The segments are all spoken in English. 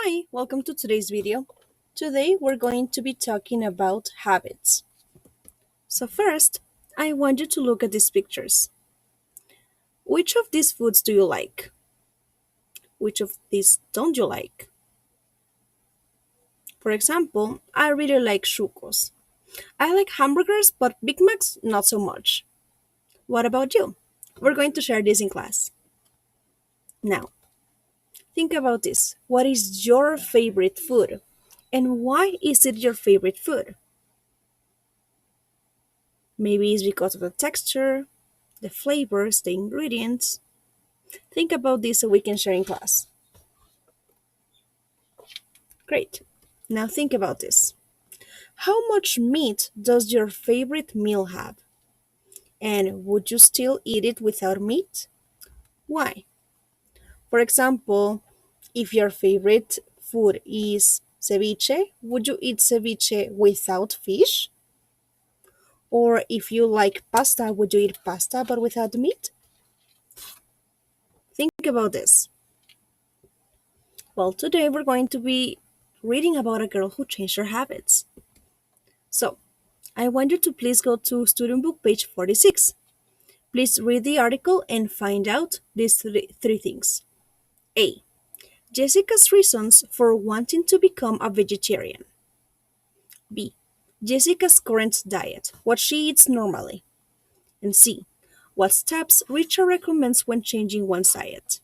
Hi, welcome to today's video. Today we're going to be talking about habits. So first, I want you to look at these pictures. Which of these foods do you like? Which of these don't you like? For example, I really like chucos. I like hamburgers, but Big Macs not so much. What about you? We're going to share this in class. Now, think about this. What is your favorite food? And why is it your favorite food? Maybe it's because of the texture, the flavors, the ingredients. Think about this so we can share in class. Great. Now think about this. How much meat does your favorite meal have? And would you still eat it without meat? Why? For example, if your favorite food is ceviche, would you eat ceviche without fish? Or if you like pasta, would you eat pasta but without meat? Think about this. Well, today we're going to be reading about a girl who changed her habits. So, I want you to please go to student book page 46. Please read the article and find out these three things. A. Jessica's reasons for wanting to become a vegetarian. B. Jessica's current diet, what she eats normally. And C. What steps Richard recommends when changing one's diet.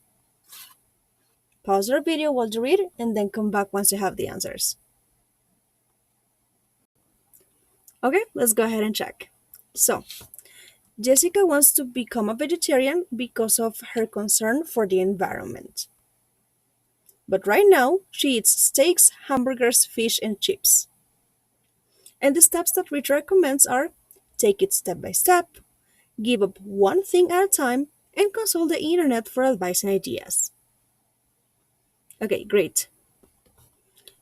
Pause your video while you read and then come back once you have the answers. Okay, let's go ahead and check. So, Jessica wants to become a vegetarian because of her concern for the environment. But right now, she eats steaks, hamburgers, fish, and chips. And the steps that Rich recommends are take it step by step, give up one thing at a time, and consult the internet for advice and ideas. Okay, great.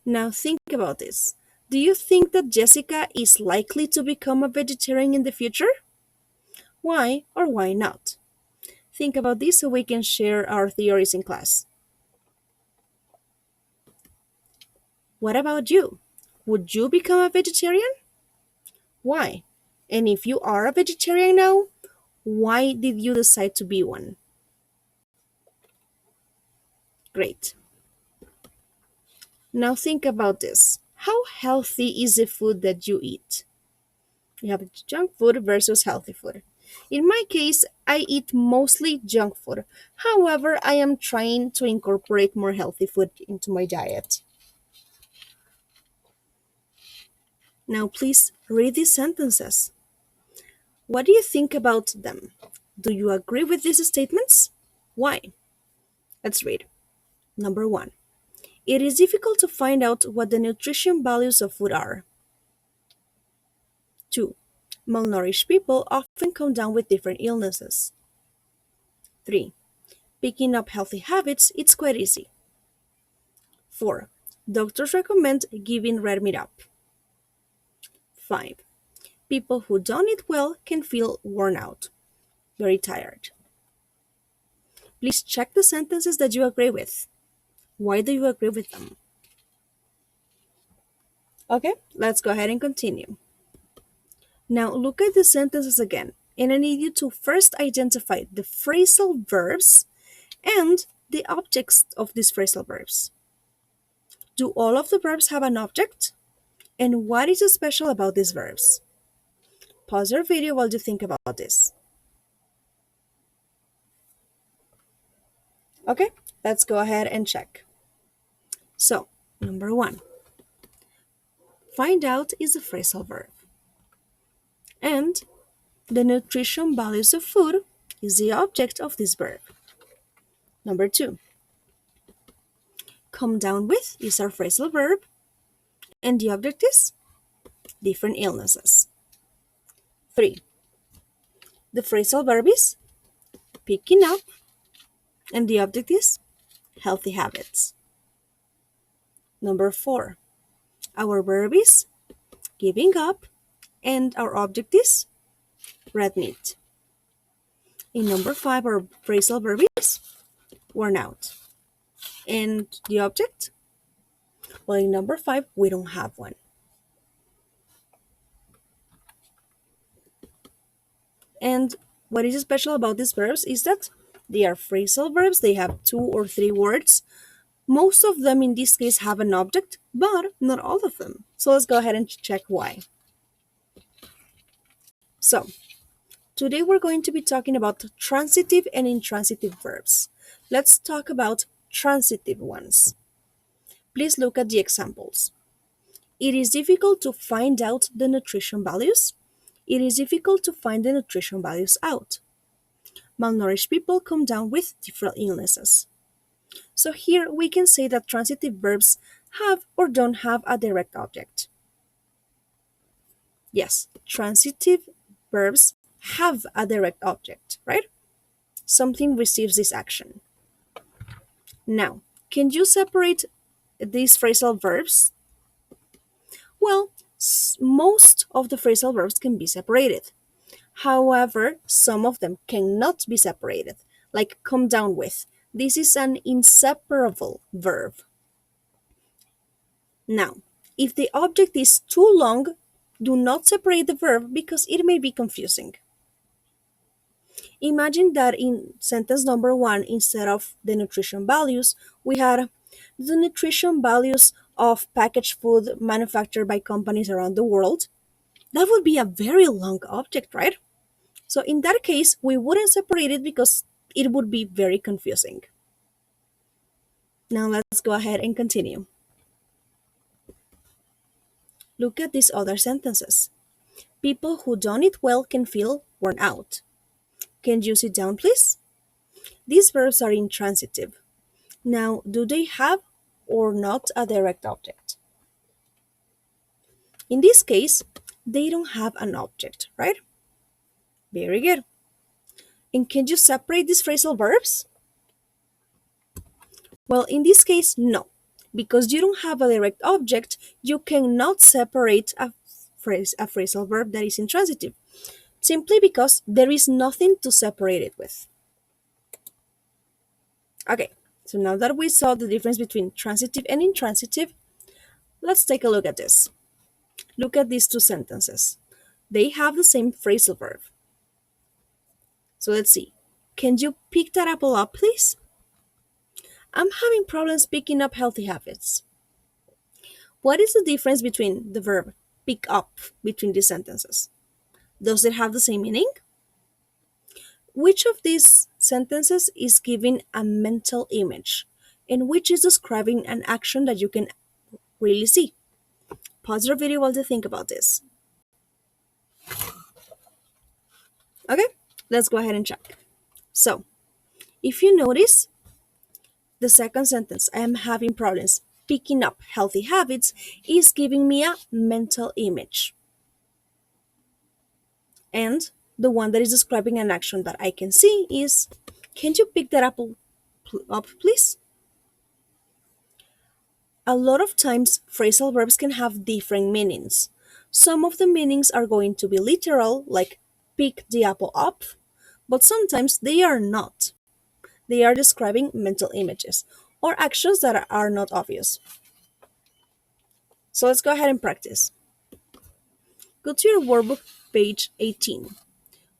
Now think about this. Do you think that Jessica is likely to become a vegetarian in the future? Why or why not? Think about this so we can share our theories in class. What about you? Would you become a vegetarian? Why? And if you are a vegetarian now, why did you decide to be one? Great. Now think about this. How healthy is the food that you eat? You have junk food versus healthy food. In my case, I eat mostly junk food. However, I am trying to incorporate more healthy food into my diet. Now, please read these sentences. What do you think about them? Do you agree with these statements? Why? Let's read. Number 1. It is difficult to find out what the nutrition values of food are. 2. Malnourished people often come down with different illnesses. 3. Picking up healthy habits is quite easy. 4. Doctors recommend giving red meat up. 5. People who don't eat well can feel worn out, very tired. Please check the sentences that you agree with. Why do you agree with them? Okay, let's go ahead and continue. Now look at the sentences again, and I need you to first identify the phrasal verbs and the objects of these phrasal verbs. Do all of the verbs have an object? And what is special about these verbs? Pause your video while you think about this. Okay, let's go ahead and check. So, number 1. Find out is a phrasal verb. And the nutrition values of food is the object of this verb. Number 2. Come down with is our phrasal verb. And the object is different illnesses. 3. The phrasal verb is picking up. And the object is healthy habits. Number 4. Our verb is giving up. And our object is red meat. In number 5, our phrasal verb is worn out. And the object? Well, in number 5, we don't have one. And what is special about these verbs is that they are phrasal verbs. They have 2 or 3 words. Most of them in this case have an object, but not all of them. So let's go ahead and check why. So today we're going to be talking about transitive and intransitive verbs. Let's talk about transitive ones. Please look at the examples. It is difficult to find out the nutrition values. It is difficult to find the nutrition values out. Malnourished people come down with different illnesses. So here we can say that transitive verbs have or don't have a direct object. Yes, transitive verbs have a direct object, right? Something receives this action. Now, can you separate these phrasal verbs? Well, most of the phrasal verbs can be separated. However, some of them cannot be separated, like come down with. This is an inseparable verb. Now, if the object is too long, do not separate the verb because it may be confusing. Imagine that in sentence number 1, instead of the nutrition values, we had the nutrition values of packaged food manufactured by companies around the world. That would be a very long object, right? So in that case, we wouldn't separate it because it would be very confusing. Now let's go ahead and continue. Look at these other sentences. People who don't eat well can feel worn out. Can you sit down, please? These verbs are intransitive. Now, do they have or not a direct object? In this case, they don't have an object, right? Very good. And can you separate these phrasal verbs? Well, in this case, no. Because you don't have a direct object, you cannot separate a phrasal verb that is intransitive, simply because there is nothing to separate it with. Okay, so now that we saw the difference between transitive and intransitive, let's take a look at this. Look at these two sentences. They have the same phrasal verb. So let's see. Can you pick that apple up, please? I'm having problems picking up healthy habits. What is the difference between the verb pick up between these sentences? Does it have the same meaning? Which of these sentences is giving a mental image and which is describing an action that you can really see? Pause your video while you think about this. Okay, let's go ahead and check. So, if you notice, the second sentence, I am having problems picking up healthy habits, is giving me a mental image. And the one that is describing an action that I can see is, can you pick that apple up, please? A lot of times, phrasal verbs can have different meanings. Some of the meanings are going to be literal, like pick the apple up, but sometimes they are not. They are describing mental images or actions that are not obvious. So let's go ahead and practice. Go to your workbook, page 18.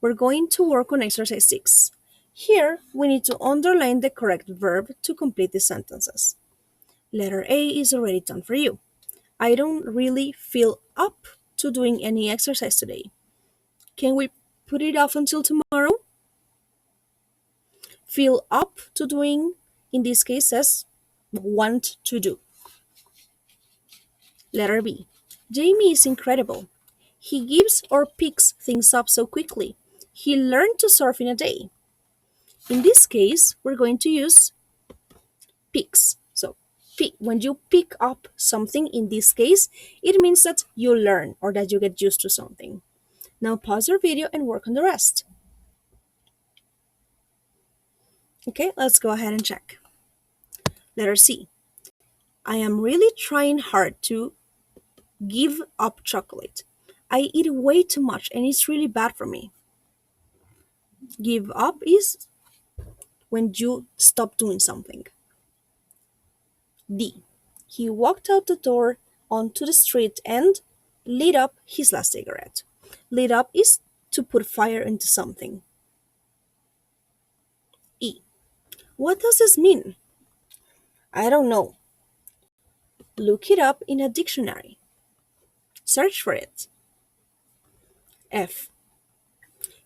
We're going to work on exercise 6. Here, we need to underline the correct verb to complete the sentences. Letter A is already done for you. I don't really feel up to doing any exercise today. Can we put it off until tomorrow? Feel up to doing, in this case, says want to do. Letter B. Jamie is incredible. He gives or picks things up so quickly. He learned to surf in a day. In this case, we're going to use picks. So, when you pick up something, in this case, it means that you learn or that you get used to something. Now pause your video and work on the rest. Okay, let's go ahead and check. Letter C. I am really trying hard to give up chocolate. I eat way too much and it's really bad for me. Give up is when you stop doing something. D. He walked out the door onto the street and lit up his last cigarette. Lit up is to put fire into something. E. What does this mean? I don't know. Look it up in a dictionary. Search for it. F.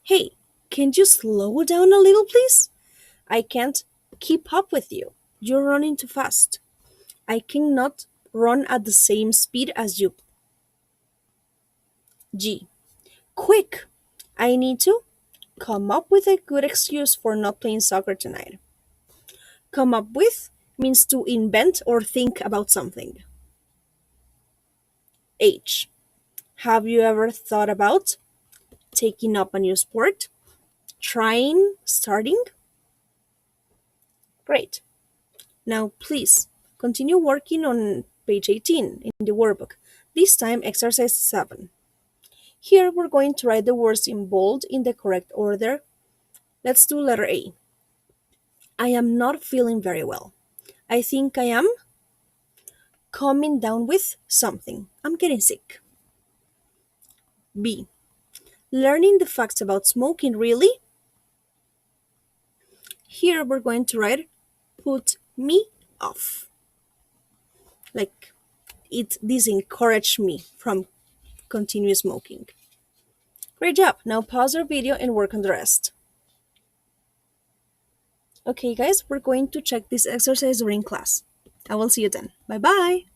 Hey, can you slow down a little, please? I can't keep up with you. You're running too fast. I cannot run at the same speed as you. G. Quick! I need to come up with a good excuse for not playing soccer tonight. Come up with means to invent or think about something. H. Have you ever thought about taking up a new sport? Trying, starting? Great. Now, please continue working on page 18 in the workbook, this time exercise 7. Here we're going to write the words in bold in the correct order. Let's do letter A. I am not feeling very well. I think I am coming down with something. I'm getting sick. B. Learning the facts about smoking, really? Here we're going to write put me off. Like it disencouraged me from continue smoking. Great job. Now pause our video and work on the rest. Okay guys, we're going to check this exercise during class. I will see you then. Bye bye.